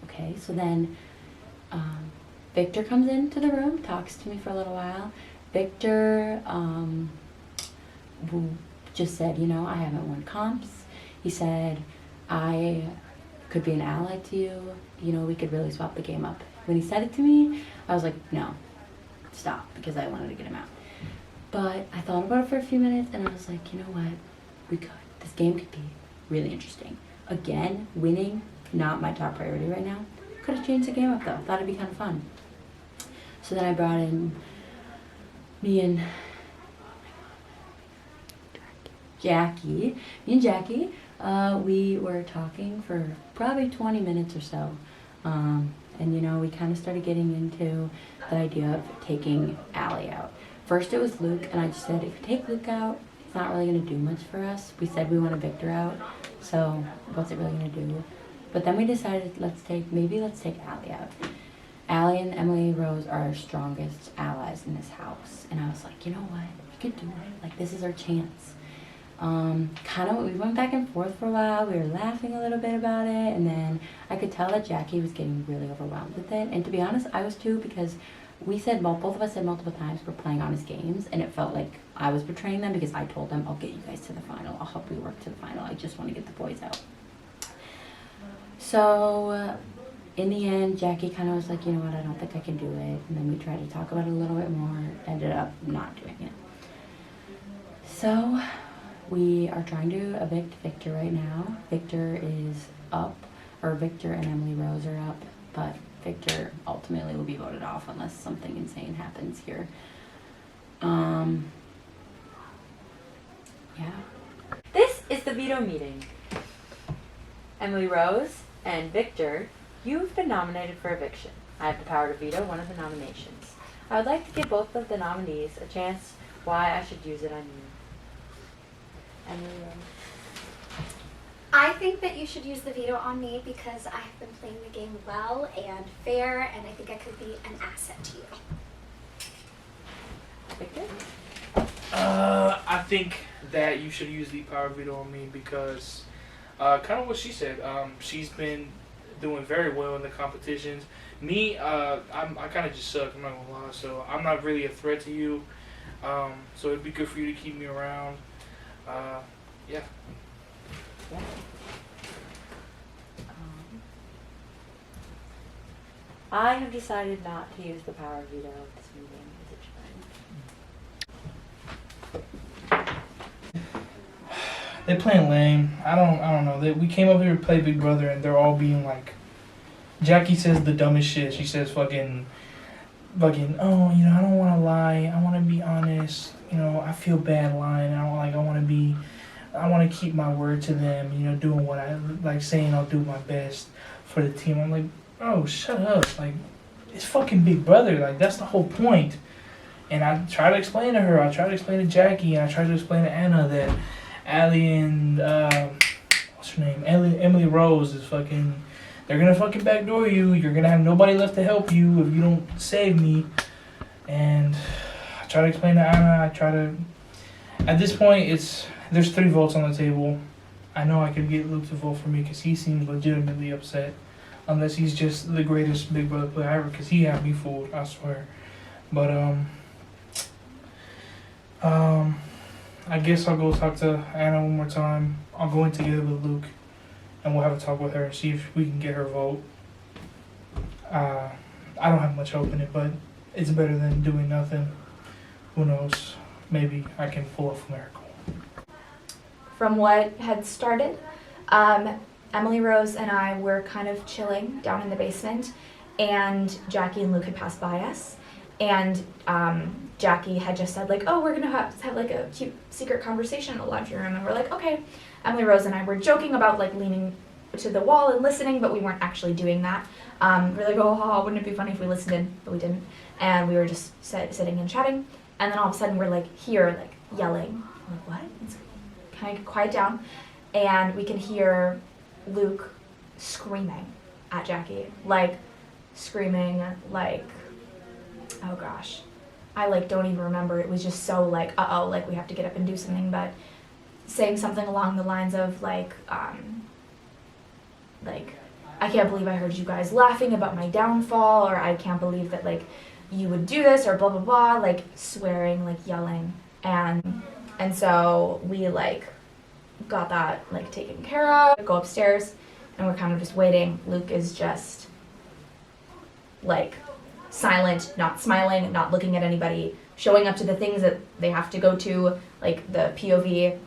Okay, so then Victor comes into the room, talks to me for a little while. Victor just said, you know, I haven't won comps. He said, I could be an ally to you. You know, we could really swap the game up. When he said it to me, I was like, no, stop, because I wanted to get him out. But I thought about it for a few minutes, and I was like, you know what? We could. This game could be really interesting. Again, winning, not my top priority right now. Could have changed the game up, though. Thought it'd be kind of fun. So then I brought in me and Jackie. We were talking for probably 20 minutes or so. And, you know, we kind of started getting into the idea of taking Allie out. First it was Luke, and I just said, if you take Luke out, it's not really going to do much for us. We said we want Victor out, so what's it really going to do? But then we decided, maybe let's take Allie out. Allie and Emily Rose are our strongest allies in this house. And I was like, you know what? We could do it. Like, this is our chance. We went back and forth for a while. We were laughing a little bit about it, and then I could tell that Jackie was getting really overwhelmed with it. And to be honest, I was too, because both of us said multiple times we're playing honest games, and it felt like I was betraying them, because I told them, I'll get you guys to the final. I'll help you work to the final. I just want to get the boys out. So in the end, Jackie kind of was like, you know what, I don't think I can do it. And then we tried to talk about it a little bit more, ended up not doing it. So we are trying to evict Victor right now. Victor is up, or Victor and Emily Rose are up, but Victor ultimately will be voted off unless something insane happens here. Yeah. This is the veto meeting. Emily Rose and Victor, you've been nominated for eviction. I have the power to veto one of the nominations. I would like to give both of the nominees a chance why I should use it on you. Emily Rose. I think that you should use the veto on me because I've been playing the game well and fair, and I think I could be an asset to you. Victor? I think that you should use the power veto on me because kind of what she said. She's been doing very well in the competitions. Me, I kind of just suck, I'm not gonna lie, so I'm not really a threat to you. So it'd be good for you to keep me around. Yeah. I have decided not to use the power veto at this meeting. They're playing lame. I don't know. We came up here to play Big Brother, and they're all being like, Jackie says the dumbest shit. She says fucking, oh, you know, I don't want to lie. I want to be honest. You know, I feel bad lying. I want to keep my word to them. You know, doing what I like, saying I'll do my best for the team. I'm like, oh, shut up. Like, it's fucking Big Brother. Like, that's the whole point. And I try to explain to her. I try to explain to Jackie, and I try to explain to Anna that Allie and what's her name? Emily Rose is fucking. They're gonna fucking backdoor you. You're gonna have nobody left to help you if you don't save me. And I try to explain to Anna. At this point, there's 3 votes on the table. I know I could get Luke to vote for me because he seems legitimately upset unless he's just the greatest Big Brother player ever, because he had me fooled, I swear. But I guess I'll go talk to Anna one more time. I'll go in together with Luke, and we'll have a talk with her and see if we can get her vote. I don't have much hope in it, but it's better than doing nothing. Who knows? Maybe I can pull off a miracle. From what had started, Emily Rose and I were kind of chilling down in the basement, and Jackie and Luke had passed by us, and Jackie had just said like, oh, we're gonna have like a cute secret conversation in the laundry room, and we're like, okay. Emily Rose and I were joking about like leaning to the wall and listening, but we weren't actually doing that. We're like, oh, wouldn't it be funny if we listened in, but we didn't, and we were just sitting and chatting, and then all of a sudden we're like here, like yelling. I'm like, what? It's kind of quiet down, and we can hear Luke screaming at Jackie, like screaming like, oh gosh, I like don't even remember. It was just so like, uh-oh, like we have to get up and do something, but saying something along the lines of like I can't believe I heard you guys laughing about my downfall, or I can't believe that like you would do this, or blah blah blah, like swearing, like yelling, and so we like got that like taken care of, go upstairs, and we're kind of just waiting. Luke is just like silent, not smiling, not looking at anybody, showing up to the things that they have to go to, like the POV.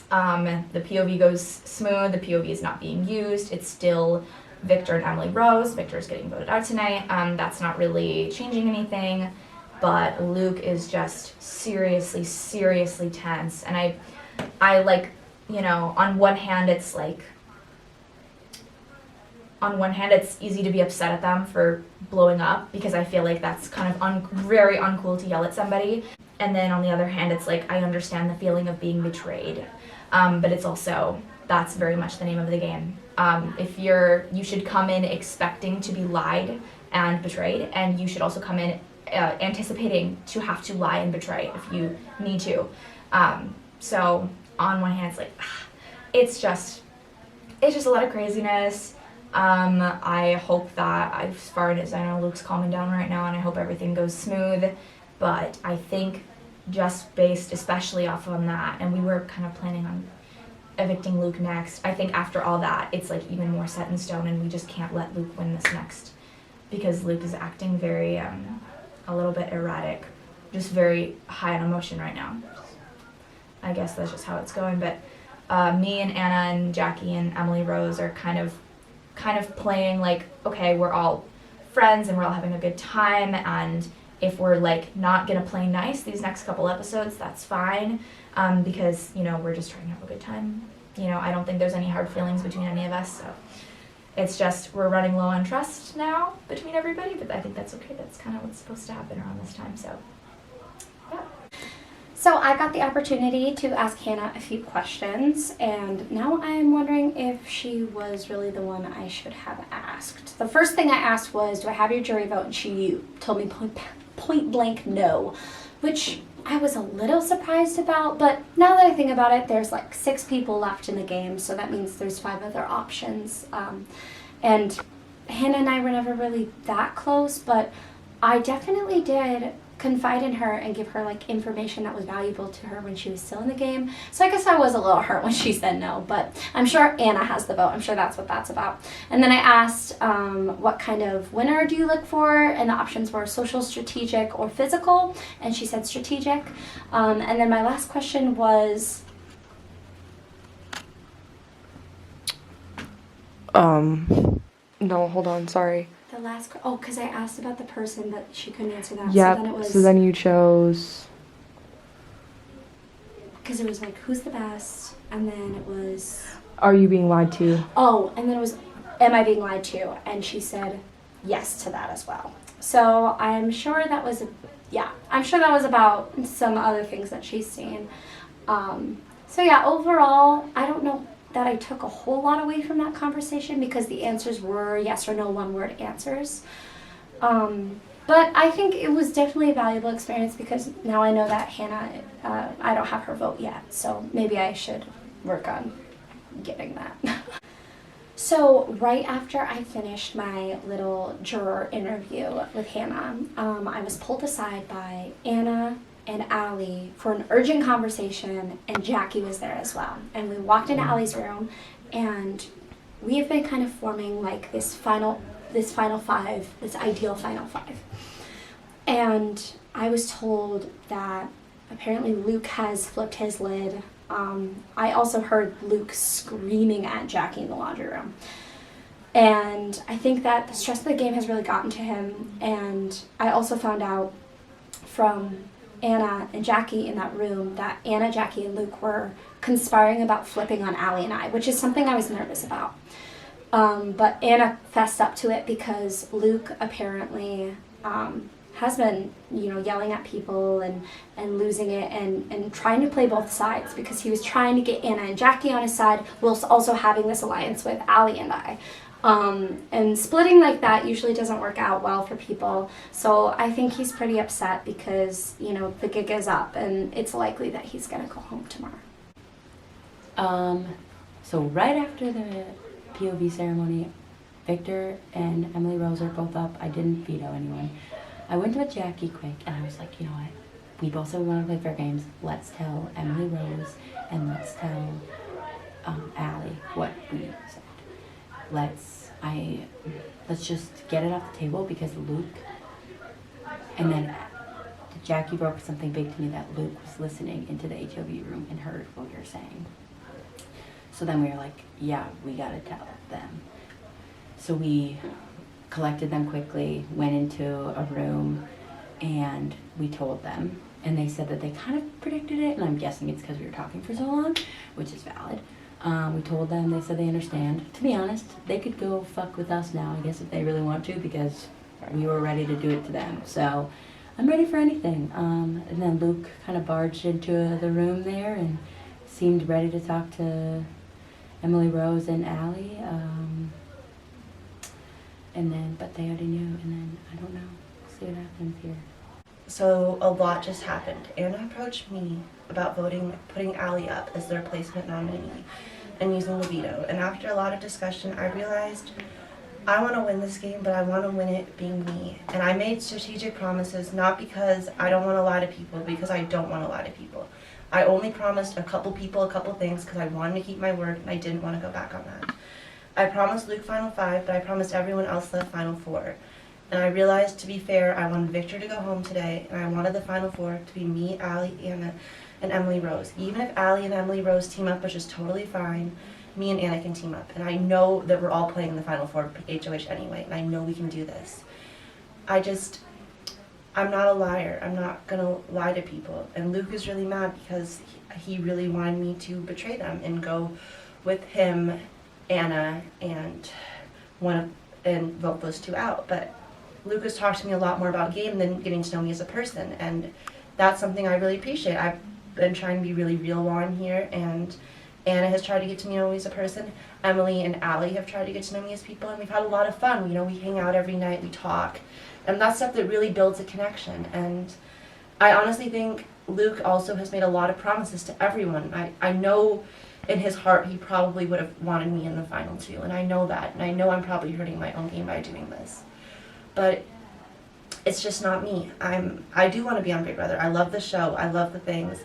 The POV goes smooth, the POV is not being used, it's still Victor and Emily Rose. Victor is getting voted out tonight. That's not really changing anything, but Luke is just seriously tense, and I like, you know, on one hand it's easy to be upset at them for blowing up, because I feel like that's kind of very uncool to yell at somebody. And then on the other hand, it's like, I understand the feeling of being betrayed. But it's also, that's very much the name of the game. You should come in expecting to be lied and betrayed, and you should also come in anticipating to have to lie and betray if you need to. So on one hand, it's like, it's just a lot of craziness. I hope that, as far as I know, Luke's calming down right now, and I hope everything goes smooth. But I think just based especially off on that, and we were kind of planning on evicting Luke next, I think after all that, it's like even more set in stone, and we just can't let Luke win this next, because Luke is acting very, a little bit erratic, just very high on emotion right now. I guess that's just how it's going, but me and Anna and Jackie and Emily Rose are kind of playing like, okay, we're all friends and we're all having a good time, and if we're like not gonna play nice these next couple episodes, that's fine, because, you know, we're just trying to have a good time. You know, I don't think there's any hard feelings between any of us, so it's just we're running low on trust now between everybody, but I think that's okay. That's kind of what's supposed to happen around this time, so yeah. So I got the opportunity to ask Hannah a few questions, and now I'm wondering if she was really the one I should have asked. The first thing I asked was, do I have your jury vote? And she told me point blank no, which I was a little surprised about, but now that I think about it, there's like 6 people left in the game, so that means there's 5 other options. And Hannah and I were never really that close, but I definitely did confide in her and give her like information that was valuable to her when she was still in the game. So I guess I was a little hurt when she said no, but I'm sure Anna has the vote. I'm sure that's what that's about. And then I asked, what kind of winner do you look for? And the options were social, strategic, or physical. And she said strategic. And then my last question was, no, hold on, sorry. the last, because I asked about the person, but she couldn't answer that. Yep, So then it was, so then you chose... because it was like, who's the best? And then it was... Are you being lied to? Oh, and then it was, am I being lied to? And she said yes to that as well. So I'm sure that was, I'm sure that was about some other things that she's seen. So yeah, overall, I don't know that I took a whole lot away from that conversation, because the answers were yes or no, one-word answers. But I think it was definitely a valuable experience, because now I know that Hannah, I don't have her vote yet, so maybe I should work on getting that. So right after I finished my little juror interview with Hannah, I was pulled aside by Anna and Allie for an urgent conversation, and Jackie was there as well. And we walked into Allie's room, and we have been kind of forming like this final five, this ideal final five. And I was told that apparently Luke has flipped his lid. I also heard Luke screaming at Jackie in the laundry room. And I think that the stress of the game has really gotten to him. And I also found out from Anna and Jackie in that room that Anna, Jackie, and Luke were conspiring about flipping on Allie and I, which is something I was nervous about. But Anna fessed up to it because Luke apparently has been, yelling at people and losing it and trying to play both sides because he was trying to get Anna and Jackie on his side whilst also having this alliance with Allie and I. And splitting like that usually doesn't work out well for people. So I think he's pretty upset because, the gig is up and it's likely that he's going to go home tomorrow. So right after the POV ceremony, Victor and Emily Rose are both up. I didn't veto anyone. I went to Jackie quick and I was like, you know what? We both said we want to play fair games. Let's tell Emily Rose and let's tell Allie what we said. Let's just get it off the table because Luke, and then Jackie broke something big to me that Luke was listening into the HOV room and heard what we were saying. So then we were like, yeah, we gotta tell them. So we collected them quickly, went into a room, and we told them. And they said that they kind of predicted it, and I'm guessing it's because we were talking for so long, which is valid. We told them, they said they understand. To be honest, they could go fuck with us now, I guess, if they really want to, because we were ready to do it to them. So I'm ready for anything. And then Luke kind of barged into the room there and seemed ready to talk to Emily Rose and Allie. But they already knew, and then I don't know. We'll see what happens here. So a lot just happened. Anna approached me about putting Allie up as the replacement nominee and using the veto. And after a lot of discussion, I realized I want to win this game, but I want to win it being me. And I made strategic promises, not because I don't want to lie to people, because I don't want to lie to people. I only promised a couple people a couple things because I wanted to keep my word and I didn't want to go back on that. I promised Luke Final 5, but I promised everyone else the Final 4. And I realized, to be fair, I wanted Victor to go home today, and I wanted the Final 4 to be me, Allie, Anna, and Emily Rose. Even if Allie and Emily Rose team up, which is totally fine, me and Anna can team up. And I know that we're all playing the Final 4 HOH anyway, and I know we can do this. I'm not a liar. I'm not going to lie to people. And Luke is really mad because he really wanted me to betray them and go with him, Anna, and vote those two out. But Luke has talked to me a lot more about game than getting to know me as a person, and that's something I really appreciate. I've been trying to be really real while I'm here, and Anna has tried to get to know me as a person. Emily and Allie have tried to get to know me as people, and we've had a lot of fun. We hang out every night, we talk, and that's stuff that really builds a connection. And I honestly think Luke also has made a lot of promises to everyone. I know in his heart he probably would have wanted me in the final 2, and I know that, and I know I'm probably hurting my own game by doing this. But it's just not me. I do want to be on Big Brother. I love the show. I love the things.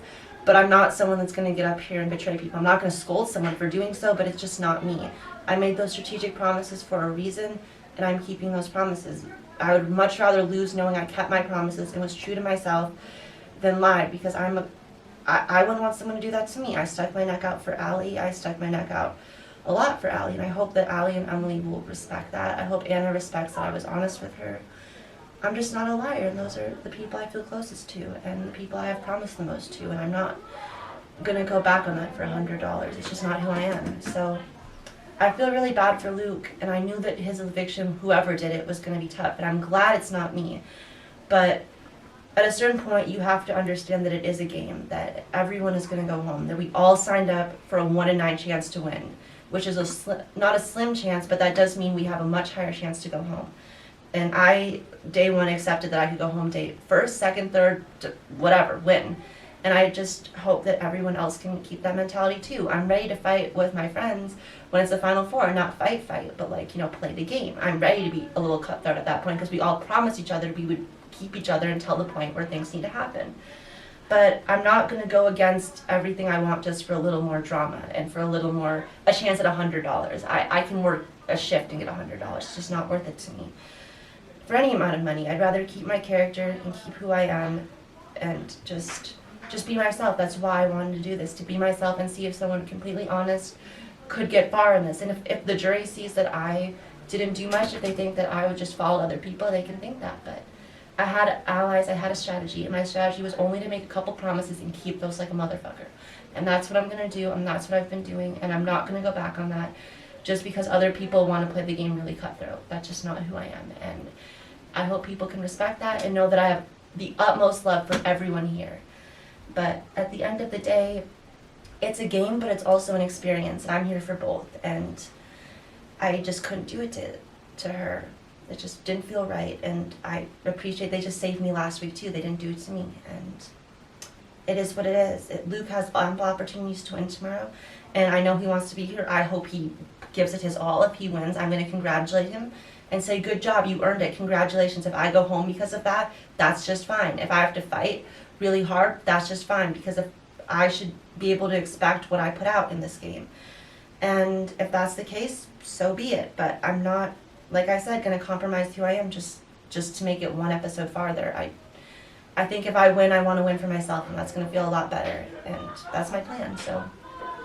But I'm not someone that's going to get up here and betray people. I'm not going to scold someone for doing so, but it's just not me. I made those strategic promises for a reason, and I'm keeping those promises. I would much rather lose knowing I kept my promises and was true to myself than lie, because I wouldn't want someone to do that to me. I stuck my neck out for Allie. I stuck my neck out a lot for Allie, and I hope that Allie and Emily will respect that. I hope Anna respects that I was honest with her. I'm just not a liar, and those are the people I feel closest to and the people I have promised the most to, and I'm not going to go back on that for $100. It's just not who I am. So I feel really bad for Luke, and I knew that his eviction, whoever did it, was going to be tough, and I'm glad it's not me. But at a certain point, you have to understand that it is a game, that everyone is going to go home, that we all signed up for a 1 in 9 chance to win, which is not a slim chance, but that does mean we have a much higher chance to go home. And I, day one, accepted that I could go home day first, second, third, whatever, win. And I just hope that everyone else can keep that mentality too. I'm ready to fight with my friends, when it's the final four, not fight, but like, you know, play the game. I'm ready to be a little cutthroat at that point because we all promised each other we would keep each other until the point where things need to happen. But I'm not going to go against everything I want just for a little more drama and for a chance at $100. I can work a shift and get $100. It's just not worth it to me. For any amount of money, I'd rather keep my character and keep who I am and just be myself. That's why I wanted to do this, to be myself and see if someone completely honest could get far in this. And if the jury sees that I didn't do much, if they think that I would just follow other people, they can think that. But I had allies, I had a strategy, and my strategy was only to make a couple promises and keep those like a motherfucker. And that's what I'm going to do, and that's what I've been doing, and I'm not going to go back on that just because other people want to play the game really cutthroat. That's just not who I am, and I hope people can respect that and know that I have the utmost love for everyone here. But at the end of the day, it's a game, but it's also an experience, and I'm here for both, and I just couldn't do it to her. It just didn't feel right, and I appreciate they just saved me last week too. They didn't do it to me, and it is what it is. Luke has ample opportunities to win tomorrow, and I know he wants to be here. I hope he gives it his all. If he wins, I'm going to congratulate him and say, good job, you earned it, congratulations. If I go home because of that, that's just fine. If I have to fight really hard, that's just fine, because if I should be able to expect what I put out in this game. And if that's the case, so be it. But I'm not, like I said, going to compromise who I am just to make it one episode farther. I think if I win, I want to win for myself, and that's going to feel a lot better. And that's my plan, so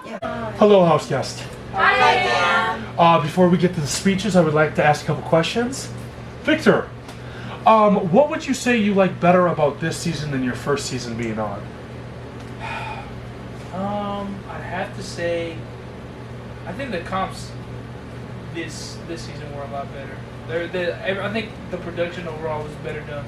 yeah. Hello, house guest. Hi. Before we get to the speeches, I would like to ask a couple questions. Victor, what would you say you like better about this season than your first season being on? I'd have to say, I think the comps this season were a lot better. I think the production overall was better done.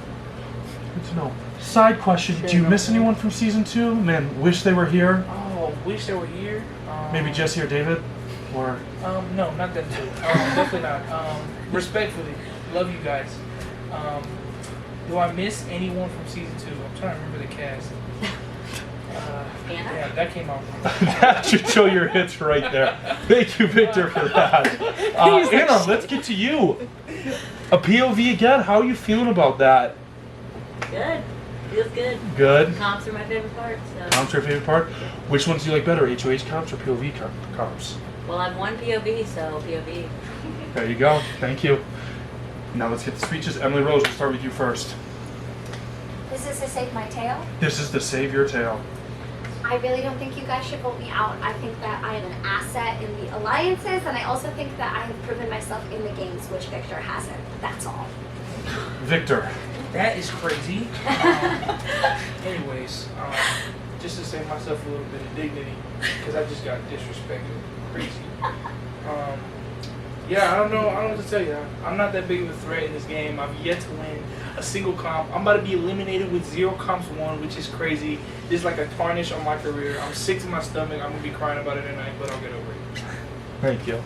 Good to know. Side question, do you miss anyone from season 2? Man, wish they were here. Oh, wish they were here. Maybe Jesse or David? Or no, not them two. Definitely not. Respectfully, love you guys. Do I miss anyone from season 2? I'm trying to remember the cast. Yeah, that came out wrong. that should show your hits right there. Thank you, Victor, for that. Anna, let's get to you. A POV again. How are you feeling about that? Good. Feels good. Good. Comps are my favorite part. So. Comps are your favorite part? Which ones do you like better, HOH comps or POV comps? Well, I'm one POV, so POV. There you go. Thank you. Now let's get the speeches. Emily Rose, we'll start with you first. This is to save my tail. This is to save your tail. I really don't think you guys should vote me out. I think that I am an asset in the alliances, and I also think that I have proven myself in the games, which Victor hasn't. That's all. Victor. That is crazy. Anyways, just to save myself a little bit of dignity, because I just got disrespected. Crazy. Yeah, I don't know what to tell you. I'm not that big of a threat in this game. I've yet to win a single comp. I'm about to be eliminated with 0 comps won, which is crazy. This is like a tarnish on my career. I'm sick to my stomach. I'm going to be crying about it tonight, but I'll get over it. Thank you.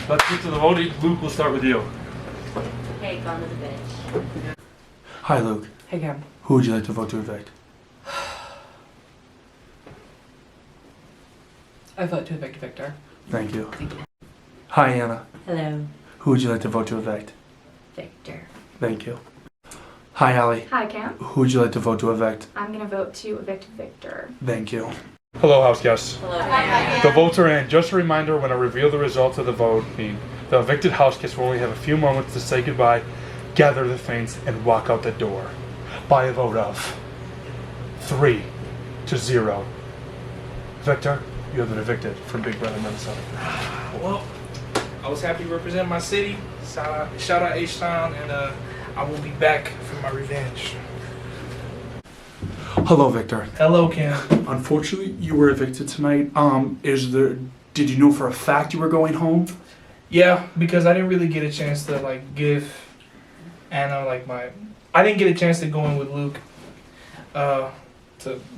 Let's get to the voting. Luke, we'll start with you. Hey, gone to the bitch. Hi, Luke. Hey, Cam. Who would you like to vote to evict? I vote to evict Victor. Thank you. Thank you. Hi, Anna. Hello. Who would you like to vote to evict? Victor. Thank you. Hi, Allie. Hi, Cam. Who would you like to vote to evict? I'm going to vote to evict Victor. Thank you. Hello, house guests. Hello. The votes are in. Just a reminder, when I reveal the results of the voting, the evicted house guests will only have a few moments to say goodbye, gather the things, and walk out the door. By a vote of 3-0. Victor, you have been evicted from Big Brother Minnesota. Well, I was happy to represent my city. Shout out H-Town, and I will be back for my revenge. Hello, Victor. Hello, Cam. Unfortunately, you were evicted tonight. Did you know for a fact you were going home? Yeah, because I didn't really get a chance to give Anna I didn't get a chance to go in with Luke,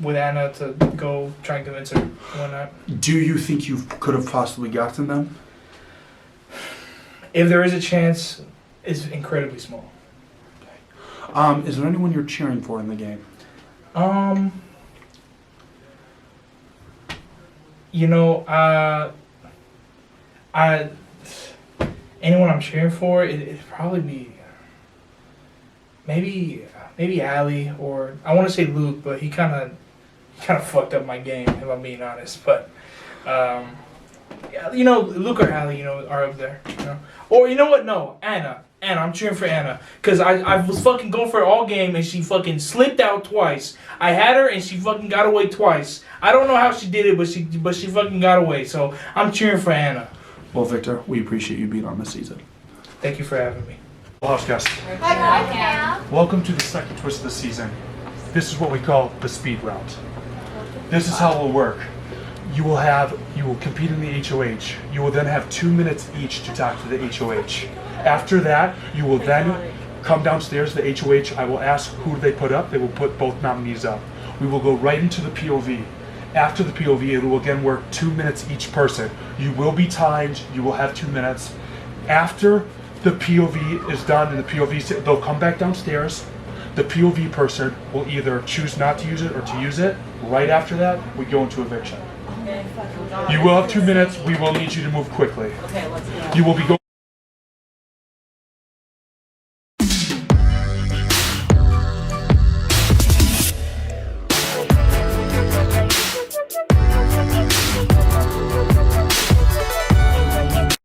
with Anna to go try and convince her and whatnot. Do you think you could have possibly gotten them? If there is a chance, it's incredibly small. Is there anyone you're cheering for in the game? Anyone I'm cheering for, it'd probably be maybe Allie, or I want to say Luke, but he kind of fucked up my game, if I'm being honest. But yeah, Luke or Allie, are up there. Or you know what? No, Anna. I'm cheering for Anna. Because I was fucking going for it all game and she fucking slipped out twice. I had her and she fucking got away twice. I don't know how she did it, but she fucking got away. So I'm cheering for Anna. Well, Victor, we appreciate you being on this season. Thank you for having me. House guests. Welcome to the second twist of the season. This is what we call the speed round. This is how it will work. You will compete in the HOH. You will then have 2 minutes each to talk to the HOH. After that, you will then come downstairs to the HOH. I will ask who they put up. They will put both nominees up. We will go right into the POV. After the POV, it will again work 2 minutes each person. You will be timed. You will have 2 minutes. After the POV is done and the POV, they'll come back downstairs. The POV person will either choose not to use it or to use it. Right after that, we go into eviction. You will have 2 minutes. We will need you to move quickly. You will be going